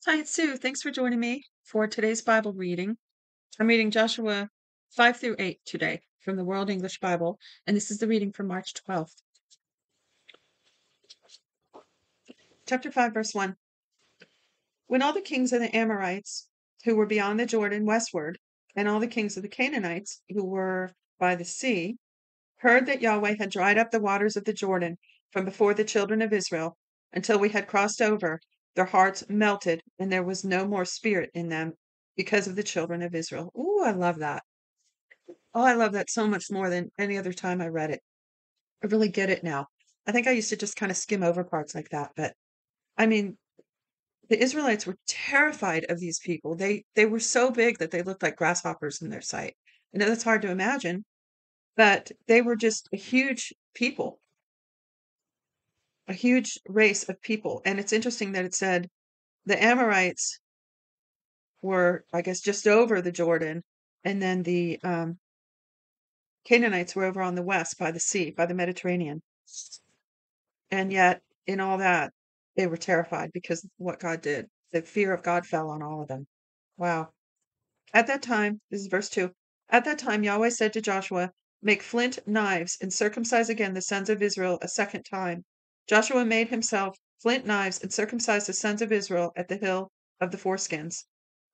Hi, it's Sue. Thanks for joining me for today's Bible reading. I'm reading Joshua 5 through 8 today from the World English Bible, and this is the reading for March 12th. Chapter 5, verse 1. When all the kings of the Amorites who were beyond the Jordan westward, and all the kings of the Canaanites who were by the sea, heard that Yahweh had dried up the waters of the Jordan from before the children of Israel until we had crossed over, their hearts melted, and there was no more spirit in them because of the children of Israel. Ooh, I love that. Oh, I love that so much more than any other time I read it. I really get it now. I think I used to just kind of skim over parts like that, but I mean, the Israelites were terrified of these people. They were so big that they looked like grasshoppers in their sight. I know that's hard to imagine, but they were just a huge people, a huge race of people. And it's interesting that it said the Amorites were, I guess, just over the Jordan, and then the Canaanites were over on the west by the sea, by the Mediterranean. And yet, in all that, they were terrified because of what God did. The fear of God fell on all of them. Wow. At that time, this is verse 2. At that time, Yahweh said to Joshua, make flint knives and circumcise again the sons of Israel a second time. Joshua made himself flint knives and circumcised the sons of Israel at the hill of the foreskins.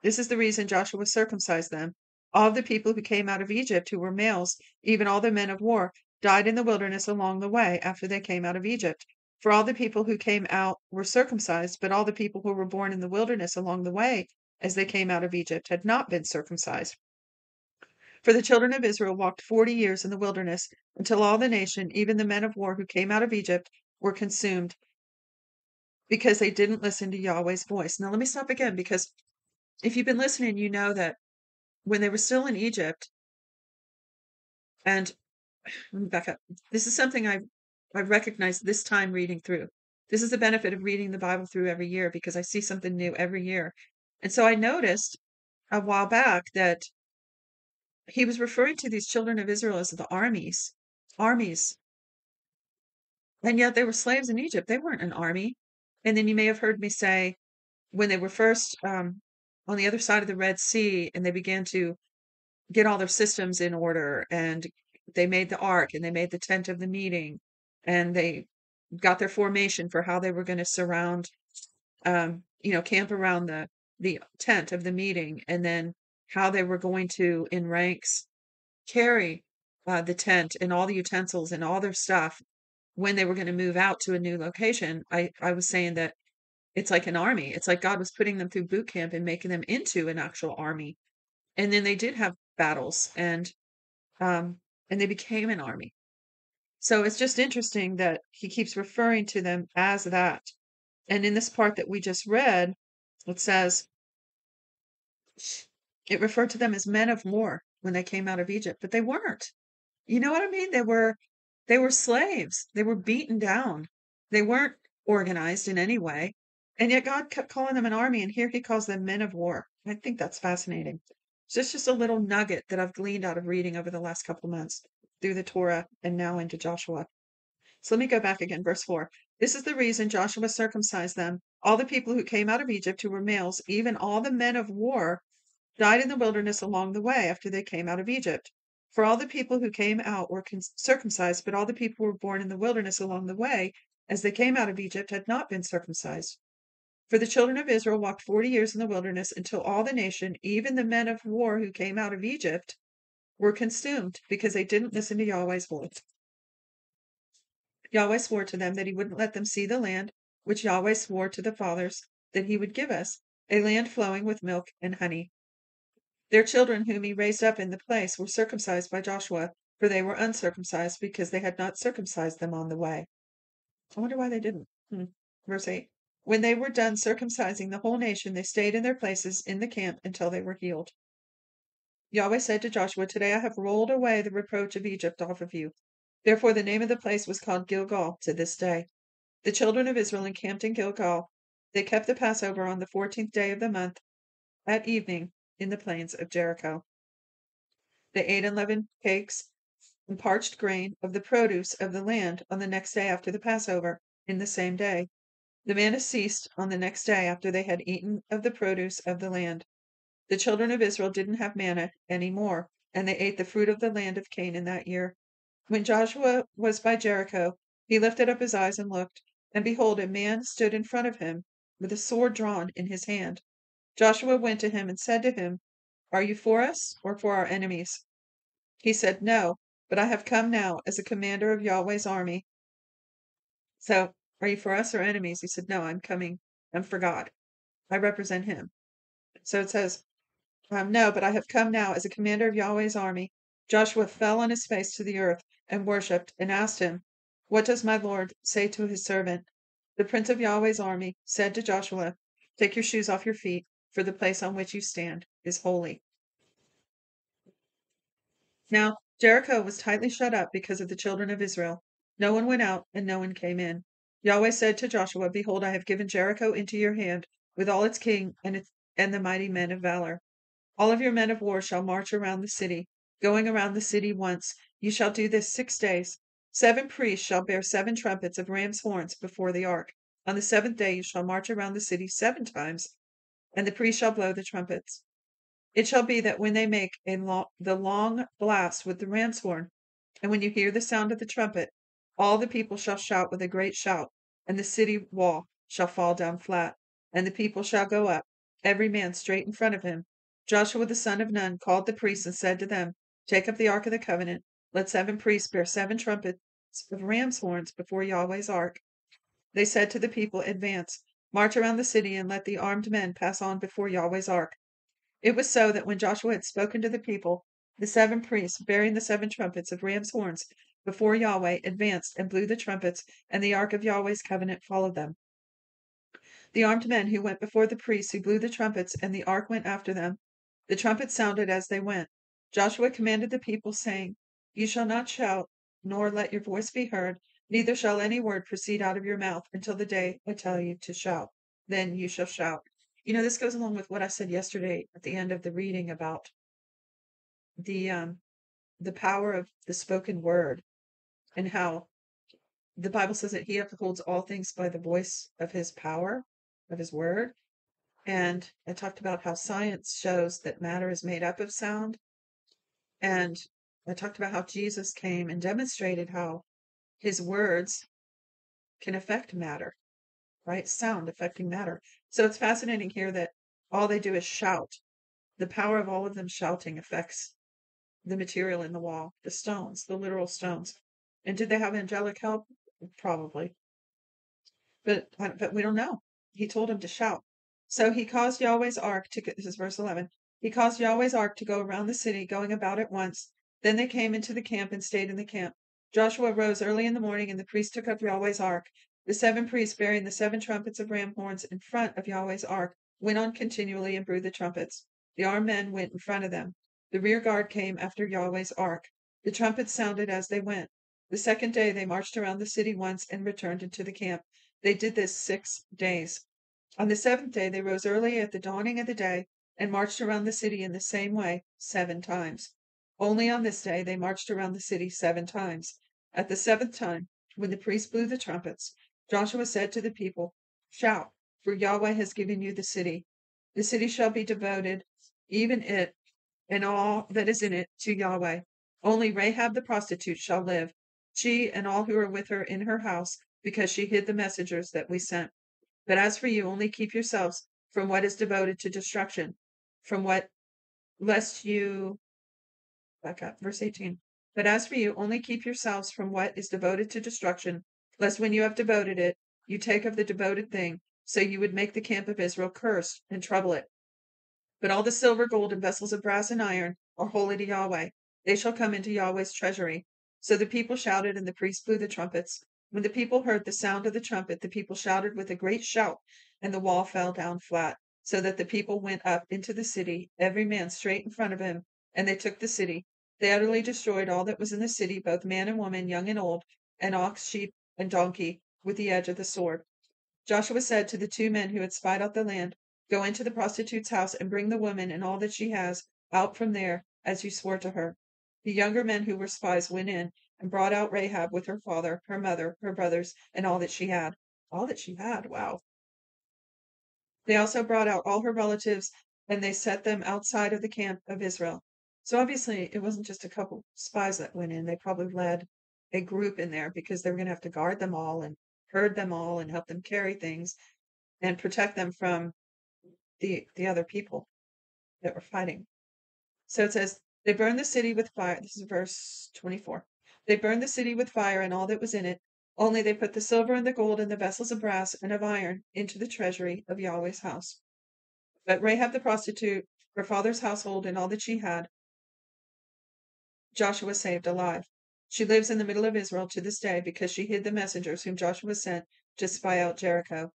This is the reason Joshua circumcised them. All the people who came out of Egypt who were males, even all the men of war, died in the wilderness along the way after they came out of Egypt. For all the people who came out were circumcised, but all the people who were born in the wilderness along the way as they came out of Egypt had not been circumcised. For the children of Israel walked 40 years in the wilderness until all the nation, even the men of war who came out of Egypt, were consumed because they didn't listen to Yahweh's voice. Now, let me stop again because if you've been listening, you know that when they were still in Egypt, and let me back up. This is something I've recognized this time reading through. This is the benefit of reading the Bible through every year because I see something new every year. And so I noticed a while back that he was referring to these children of Israel as the armies, and yet they were slaves in Egypt. They weren't an army. And then you may have heard me say when they were first on the other side of the Red Sea and they began to get all their systems in order and they made the ark and they made the tent of the meeting and they got their formation for how they were going to surround camp around the tent of the meeting and then how they were going to in ranks carry the tent and all the utensils and all their stuff when they were going to move out to a new location. I was saying that it's like an army. It's like God was putting them through boot camp and making them into an actual army. And then they did have battles um, and they became an army. So it's just interesting that he keeps referring to them as that. And in this part that we just read, it says it referred to them as men of war when they came out of Egypt, but they weren't. You know what I mean? They were slaves. They were beaten down. They weren't organized in any way. And yet God kept calling them an army, and here he calls them men of war. I think that's fascinating. So it's just a little nugget that I've gleaned out of reading over the last couple of months through the Torah and now into Joshua. So let me go back again, verse 4. This is the reason Joshua circumcised them. All the people who came out of Egypt who were males, even all the men of war, died in the wilderness along the way after they came out of Egypt. For all the people who came out were circumcised, but all the people who were born in the wilderness along the way, as they came out of Egypt, had not been circumcised. For the children of Israel walked 40 years in the wilderness until all the nation, even the men of war who came out of Egypt, were consumed because they didn't listen to Yahweh's voice. Yahweh swore to them that he wouldn't let them see the land which Yahweh swore to the fathers that he would give us, a land flowing with milk and honey. Their children whom he raised up in the place were circumcised by Joshua, for they were uncircumcised because they had not circumcised them on the way. I wonder why they didn't. Verse 8. When they were done circumcising the whole nation, they stayed in their places in the camp until they were healed. Yahweh said to Joshua, today I have rolled away the reproach of Egypt off of you. Therefore the name of the place was called Gilgal to this day. The children of Israel encamped in Gilgal. They kept the Passover on the 14th day of the month at evening in the plains of Jericho. They ate unleavened cakes and parched grain of the produce of the land on the next day after the Passover, in the same day. The manna ceased on the next day after they had eaten of the produce of the land. The children of Israel didn't have manna any more, and they ate the fruit of the land of Canaan that year. When Joshua was by Jericho, he lifted up his eyes and looked, and behold, a man stood in front of him with a sword drawn in his hand. Joshua went to him and said to him, "Are you for us or for our enemies?" He said, "No, but I have come now as a commander of Yahweh's army." So, are you for us or enemies? He said, "No, I'm coming. I'm for God. I represent him." So it says, "No, but I have come now as a commander of Yahweh's army." Joshua fell on his face to the earth and worshipped and asked him, "What does my Lord say to his servant?" The prince of Yahweh's army said to Joshua, "Take your shoes off your feet, for the place on which you stand is holy." Now Jericho was tightly shut up because of the children of Israel. No one went out and no one came in. Yahweh said to Joshua, "Behold, I have given Jericho into your hand, with all its king and the mighty men of valor. All of your men of war shall march around the city. Going around the city once, you shall do this 6 days. 7 priests shall bear 7 trumpets of ram's horns before the ark. On the seventh day you shall march around the city 7 times, and the priests shall blow the trumpets. It shall be that when they make the long blast with the ram's horn, and when you hear the sound of the trumpet, all the people shall shout with a great shout, and the city wall shall fall down flat, and the people shall go up, every man straight in front of him. Joshua the son of Nun called the priests and said to them, Take up the ark of the covenant. Let 7 priests bear 7 trumpets of ram's horns before Yahweh's ark. They said to the people, Advance, march around the city, and let the armed men pass on before Yahweh's ark. It was so that when Joshua had spoken to the people, the 7 priests, bearing the 7 trumpets of ram's horns before Yahweh, advanced and blew the trumpets, and the ark of Yahweh's covenant followed them. The armed men who went before the priests who blew the trumpets, and the ark went after them. The trumpets sounded as they went. Joshua commanded the people, saying, You shall not shout, nor let your voice be heard, neither shall any word proceed out of your mouth until the day I tell you to shout. Then you shall shout. This goes along with what I said yesterday at the end of the reading about the the power of the spoken word, and how the Bible says that he upholds all things by the voice of his power, of his word. And I talked about how science shows that matter is made up of sound. And I talked about how Jesus came and demonstrated how his words can affect matter, right? Sound affecting matter. So it's fascinating here that all they do is shout. The power of all of them shouting affects the material in the wall, the stones, the literal stones. And did they have angelic help? Probably. But we don't know. He told him to shout. So he caused Yahweh's ark to, this is verse 11. He caused Yahweh's ark to go around the city, going about at once. Then they came into the camp and stayed in the camp. Joshua rose early in the morning, and the priests took up Yahweh's ark. The 7 priests, bearing the 7 trumpets of ram horns in front of Yahweh's ark, went on continually and blew the trumpets. The armed men went in front of them. The rear guard came after Yahweh's ark. The trumpets sounded as they went. The second day they marched around the city once and returned into the camp. They did this 6 days. On the seventh day they rose early at the dawning of the day and marched around the city in the same way 7 times. Only on this day they marched around the city 7 times. At the seventh time, when the priests blew the trumpets, Joshua said to the people, Shout, for Yahweh has given you the city. The city shall be devoted, even it and all that is in it, to Yahweh. Only Rahab the prostitute shall live, she and all who are with her in her house, because she hid the messengers that we sent. But as for you, only keep yourselves from what is devoted to destruction, from what, lest you, back up, verse 18. But as for you, only keep yourselves from what is devoted to destruction, lest when you have devoted it, you take of the devoted thing, so you would make the camp of Israel cursed and trouble it. But all the silver, gold, and vessels of brass and iron are holy to Yahweh. They shall come into Yahweh's treasury. So the people shouted, and the priests blew the trumpets. When the people heard the sound of the trumpet, the people shouted with a great shout, and the wall fell down flat, so that the people went up into the city, every man straight in front of him, and they took the city. They utterly destroyed all that was in the city, both man and woman, young and old, and ox, sheep, and donkey, with the edge of the sword. Joshua said to the 2 men who had spied out the land, Go into the prostitute's house and bring the woman and all that she has out from there, as you swore to her. The younger men who were spies went in and brought out Rahab with her father, her mother, her brothers, and all that she had. All that she had. Wow. They also brought out all her relatives and they set them outside of the camp of Israel. So obviously, it wasn't just a couple spies that went in. They probably led a group in there because they were going to have to guard them all and herd them all and help them carry things and protect them from the other people that were fighting. So it says, they burned the city with fire. This is verse 24. They burned the city with fire and all that was in it. Only they put the silver and the gold and the vessels of brass and of iron into the treasury of Yahweh's house. But Rahab the prostitute, her father's household, and all that she had, Joshua saved alive. She lives in the middle of Israel to this day because she hid the messengers whom Joshua sent to spy out Jericho.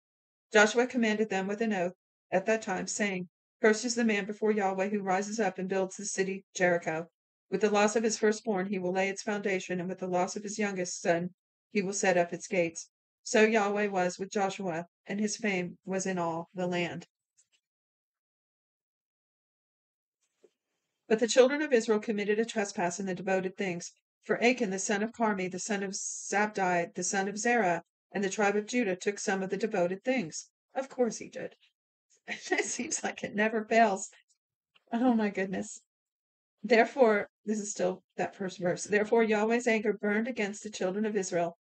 Joshua commanded them with an oath at that time, saying, Cursed is the man before Yahweh who rises up and builds the city Jericho. With the loss of his firstborn he will lay its foundation, and with the loss of his youngest son he will set up its gates. So Yahweh was with Joshua, and his fame was in all the land. But the children of Israel committed a trespass in the devoted things. For Achan, the son of Carmi, the son of Zabdi, the son of Zerah, and the tribe of Judah took some of the devoted things. Of course he did. It seems like it never fails. Oh my goodness. Therefore, this is still that first verse. Therefore, Yahweh's anger burned against the children of Israel.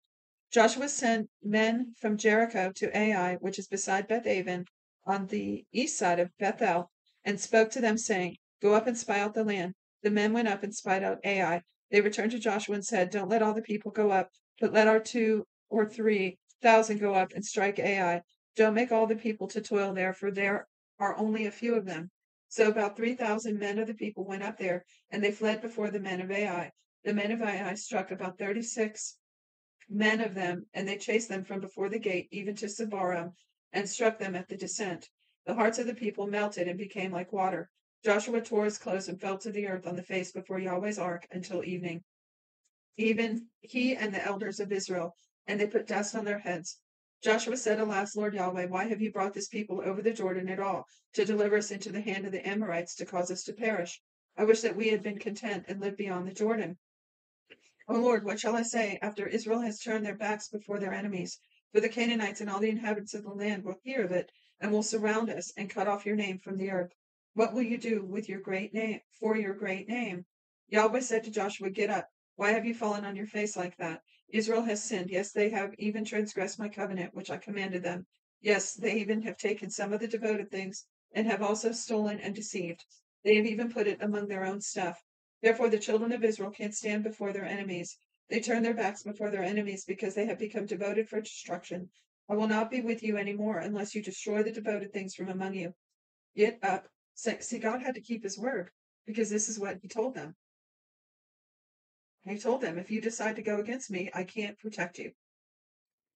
Joshua sent men from Jericho to Ai, which is beside Beth-aven, on the east side of Bethel, and spoke to them, saying, Go up and spy out the land. The men went up and spied out Ai. They returned to Joshua and said, Don't let all the people go up, but let our 2,000 or 3,000 go up and strike Ai. Don't make all the people to toil there, for there are only a few of them. So about 3,000 men of the people went up there, and they fled before the men of Ai. The men of Ai struck about 36 men of them, and they chased them from before the gate, even to Sabarim, and struck them at the descent. The hearts of the people melted and became like water. Joshua tore his clothes and fell to the earth on the face before Yahweh's ark until evening, even he and the elders of Israel, and they put dust on their heads. Joshua said, Alas, Lord Yahweh, why have you brought this people over the Jordan at all, to deliver us into the hand of the Amorites, to cause us to perish? I wish that we had been content and lived beyond the Jordan. O Lord, what shall I say after Israel has turned their backs before their enemies? For the Canaanites and all the inhabitants of the land will hear of it, and will surround us and cut off your name from the earth. What will you do with your great name, for your great name? Yahweh said to Joshua, Get up. Why have you fallen on your face like that? Israel has sinned. Yes, they have even transgressed my covenant, which I commanded them. Yes, they even have taken some of the devoted things, and have also stolen and deceived. They have even put it among their own stuff. Therefore, the children of Israel can't stand before their enemies. They turn their backs before their enemies because they have become devoted for destruction. I will not be with you any more unless you destroy the devoted things from among you. Get up. See, God had to keep his word because this is what he told them. He told them, if you decide to go against me, I can't protect you.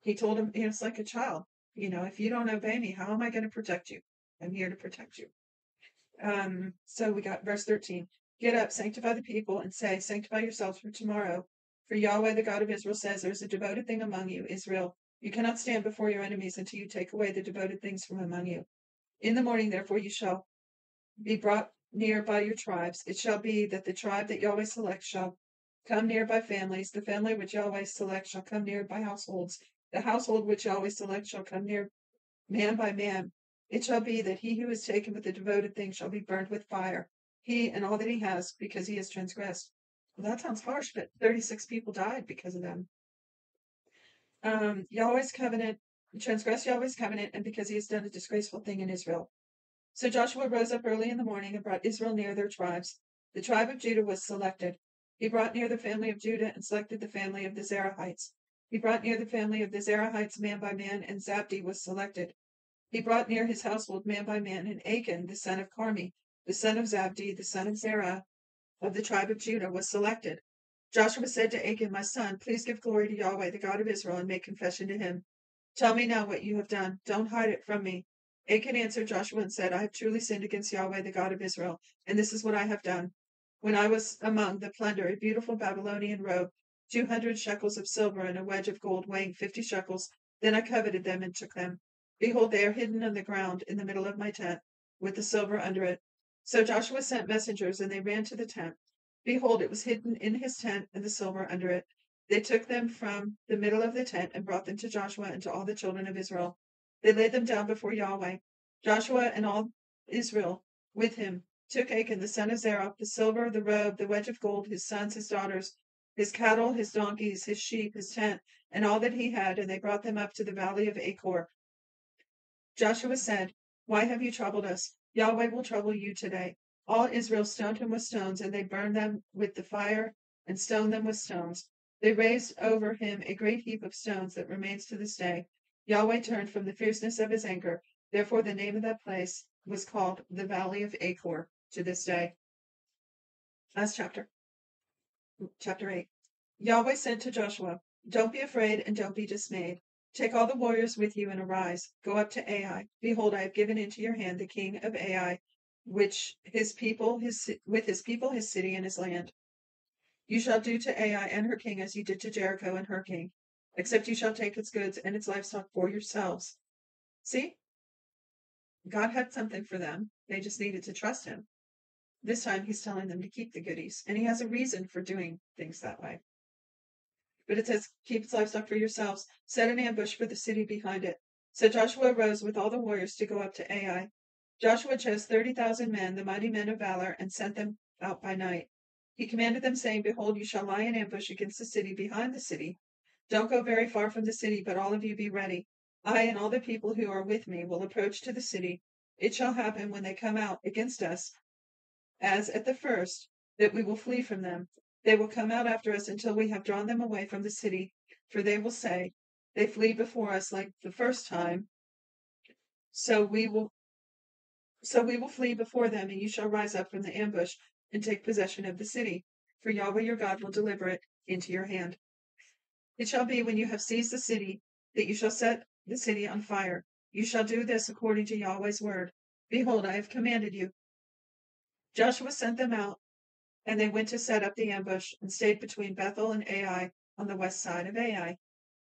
He told them, it's like a child. If you don't obey me, how am I going to protect you? I'm here to protect you. So we got verse 13. Get up, sanctify the people, and say, Sanctify yourselves for tomorrow. For Yahweh, the God of Israel, says, There is a devoted thing among you, Israel. You cannot stand before your enemies until you take away the devoted things from among you. In the morning, therefore, you shall be brought near by your tribes. It shall be that the tribe that Yahweh selects shall come near by families. The family which Yahweh selects shall come near by households. The household which Yahweh selects shall come near man by man. It shall be that he who is taken with the devoted thing shall be burned with fire, he and all that he has, because he has transgressed. Well, that sounds harsh, but 36 people died because of them. Yahweh's covenant, transgressed Yahweh's covenant, and because he has done a disgraceful thing in Israel. So Joshua rose up early in the morning and brought Israel near their tribes. The tribe of Judah was selected. He brought near the family of Judah and selected the family of the Zerahites. He brought near the family of the Zerahites man by man, and Zabdi was selected. He brought near his household man by man, and Achan, the son of Carmi, the son of Zabdi, the son of Zerah, of the tribe of Judah, was selected. Joshua said to Achan, My son, please give glory to Yahweh, the God of Israel, and make confession to him. Tell me now what you have done. Don't hide it from me. Achan answered Joshua and said, I have truly sinned against Yahweh, the God of Israel, and this is what I have done. When I was among the plunder, a beautiful Babylonian robe, 200 shekels of silver, and a wedge of gold weighing 50 shekels, then I coveted them and took them. Behold, they are hidden on the ground in the middle of my tent, with the silver under it. So Joshua sent messengers, and they ran to the tent. Behold, it was hidden in his tent, and the silver under it. They took them from the middle of the tent and brought them to Joshua and to all the children of Israel. They laid them down before Yahweh. Joshua and all Israel with him took Achan the son of Zerah, the silver, the robe, the wedge of gold, his sons, his daughters, his cattle, his donkeys, his sheep, his tent, and all that he had, and they brought them up to the valley of Achor. Joshua said, "Why have you troubled us? Yahweh will trouble you today." All Israel stoned him with stones, and they burned them with the fire and stoned them with stones. They raised over him a great heap of stones that remains to this day. Yahweh turned from the fierceness of his anger. Therefore, the name of that place was called the Valley of Achor to this day. Last chapter, chapter 8. Yahweh said to Joshua, "Don't be afraid and don't be dismayed. Take all the warriors with you and arise. Go up to Ai. Behold, I have given into your hand the king of Ai, with his people, his city, and his land. You shall do to Ai and her king as you did to Jericho and her king, except you shall take its goods and its livestock for yourselves." See, God had something for them. They just needed to trust him. This time he's telling them to keep the goodies, and he has a reason for doing things that way. But it says, "Keep its livestock for yourselves, set an ambush for the city behind it." So Joshua rose with all the warriors to go up to Ai. Joshua chose 30,000 men, the mighty men of valor, and sent them out by night. He commanded them, saying, "Behold, you shall lie in ambush against the city behind the city. Don't go very far from the city, but all of you be ready. I and all the people who are with me will approach to the city. It shall happen when they come out against us, as at the first, that we will flee from them. They will come out after us until we have drawn them away from the city, for they will say, 'They flee before us like the first time, so we will flee before them, and you shall rise up from the ambush and take possession of the city, for Yahweh your God will deliver it into your hand.' It shall be when you have seized the city that you shall set the city on fire. You shall do this according to Yahweh's word. Behold, I have commanded you." Joshua sent them out, and they went to set up the ambush and stayed between Bethel and Ai on the west side of Ai.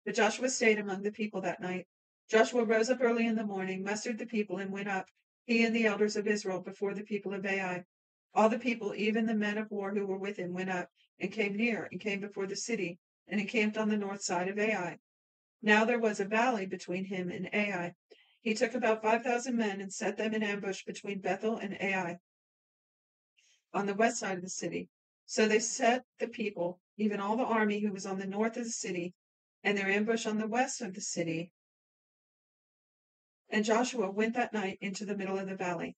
But Joshua stayed among the people that night. Joshua rose up early in the morning, mustered the people, and went up, he and the elders of Israel, before the people of Ai. All the people, even the men of war who were with him, went up and came near and came before the city and encamped on the north side of Ai. Now there was a valley between him and Ai. He took about 5,000 men and set them in ambush between Bethel and Ai on the west side of the city. So they set the people, even all the army who was on the north of the city, and their ambush on the west of the city. And Joshua went that night into the middle of the valley.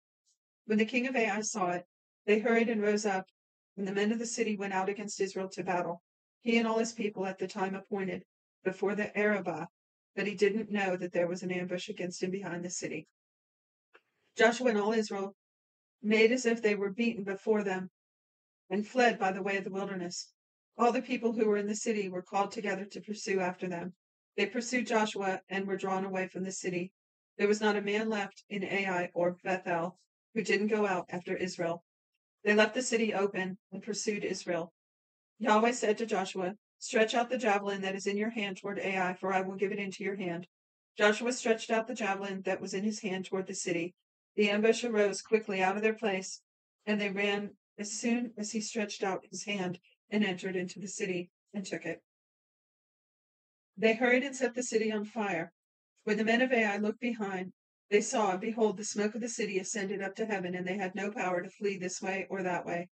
When the king of Ai saw it, they hurried and rose up, and the men of the city went out against Israel to battle, he and all his people at the time appointed, before the Arabah, but he didn't know that there was an ambush against him behind the city. Joshua and all Israel made as if they were beaten before them, and fled by the way of the wilderness. All the people who were in the city were called together to pursue after them. They pursued Joshua and were drawn away from the city. There was not a man left in Ai or Bethel who didn't go out after Israel. They left the city open and pursued Israel. Yahweh said to Joshua, "Stretch out the javelin that is in your hand toward Ai, for I will give it into your hand." Joshua stretched out the javelin that was in his hand toward the city. The ambush arose quickly out of their place, and they ran as soon as he stretched out his hand and entered into the city and took it. They hurried and set the city on fire. When the men of Ai looked behind, they saw, and behold, the smoke of the city ascended up to heaven, and they had no power to flee this way or that way.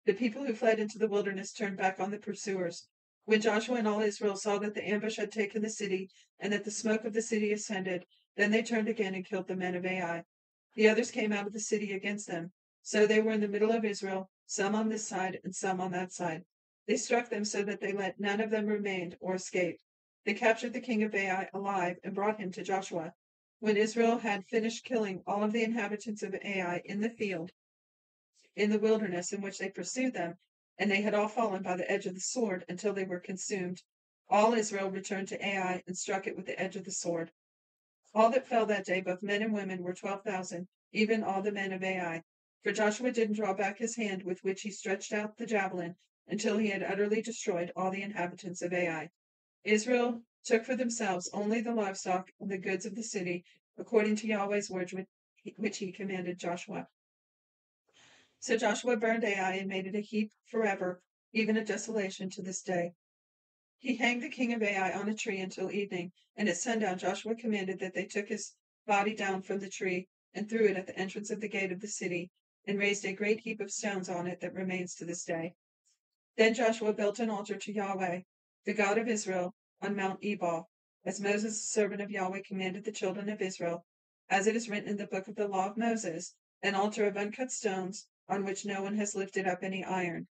The people who fled into the wilderness turned back on the pursuers. When Joshua and all Israel saw that the ambush had taken the city, and that the smoke of the city ascended, then they turned again and killed the men of Ai. The others came out of the city against them. So they were in the middle of Israel, some on this side and some on that side. They struck them so that they let none of them remain or escape. They captured the king of Ai alive and brought him to Joshua. When Israel had finished killing all of the inhabitants of Ai in the field, in the wilderness in which they pursued them, and they had all fallen by the edge of the sword until they were consumed, all Israel returned to Ai and struck it with the edge of the sword. All that fell that day, both men and women, were 12,000, even all the men of Ai. For Joshua didn't draw back his hand with which he stretched out the javelin until he had utterly destroyed all the inhabitants of Ai. Israel took for themselves only the livestock and the goods of the city, according to Yahweh's words which he commanded Joshua. So Joshua burned Ai and made it a heap forever, even a desolation to this day. He hanged the king of Ai on a tree until evening, and at sundown Joshua commanded that they took his body down from the tree and threw it at the entrance of the gate of the city, and raised a great heap of stones on it that remains to this day. Then Joshua built an altar to Yahweh, the God of Israel, on Mount Ebal, as Moses, the servant of Yahweh, commanded the children of Israel, as it is written in the book of the law of Moses, an altar of uncut stones, on which no one has lifted up any iron.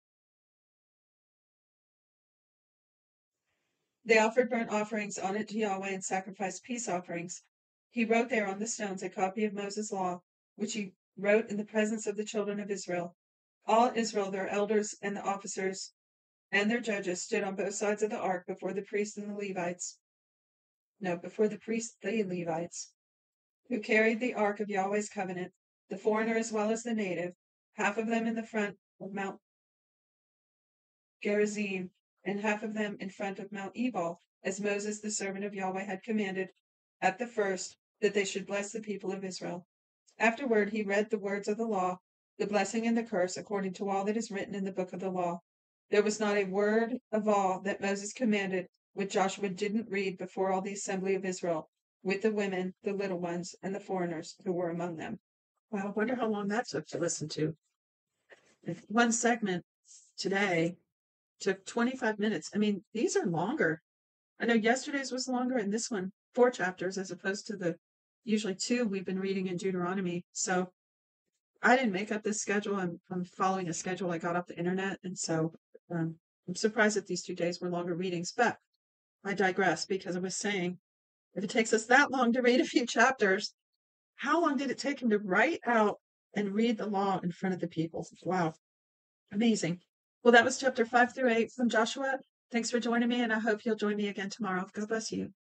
They offered burnt offerings on it to Yahweh and sacrificed peace offerings. He wrote there on the stones a copy of Moses' law, which he wrote in the presence of the children of Israel. All Israel, their elders and the officers and their judges, stood on both sides of the ark before the priests and the Levites. No, before the priests, the Levites, who carried the ark of Yahweh's covenant, the foreigner as well as the native, half of them in the front of Mount Gerizim, and half of them in front of Mount Ebal, as Moses, the servant of Yahweh, had commanded at the first that they should bless the people of Israel. Afterward, he read the words of the law, the blessing and the curse, according to all that is written in the book of the law. There was not a word of all that Moses commanded which Joshua didn't read before all the assembly of Israel, with the women, the little ones, and the foreigners who were among them. Wow, I wonder how long that took to listen to. One segment today took 25 minutes. I mean, these are longer. I know yesterday's was longer, and this one, 4 chapters, as opposed to the usually 2 we've been reading in Deuteronomy. So I didn't make up this schedule. I'm following a schedule I got off the internet, and so I'm surprised that these 2 days were longer readings. But I digress, because I was saying, if it takes us that long to read a few chapters, how long did it take him to write out and read the law in front of the people? Wow, amazing. Well, that was chapter 5 through 8 from Joshua. Thanks for joining me, and I hope you'll join me again tomorrow. God bless you.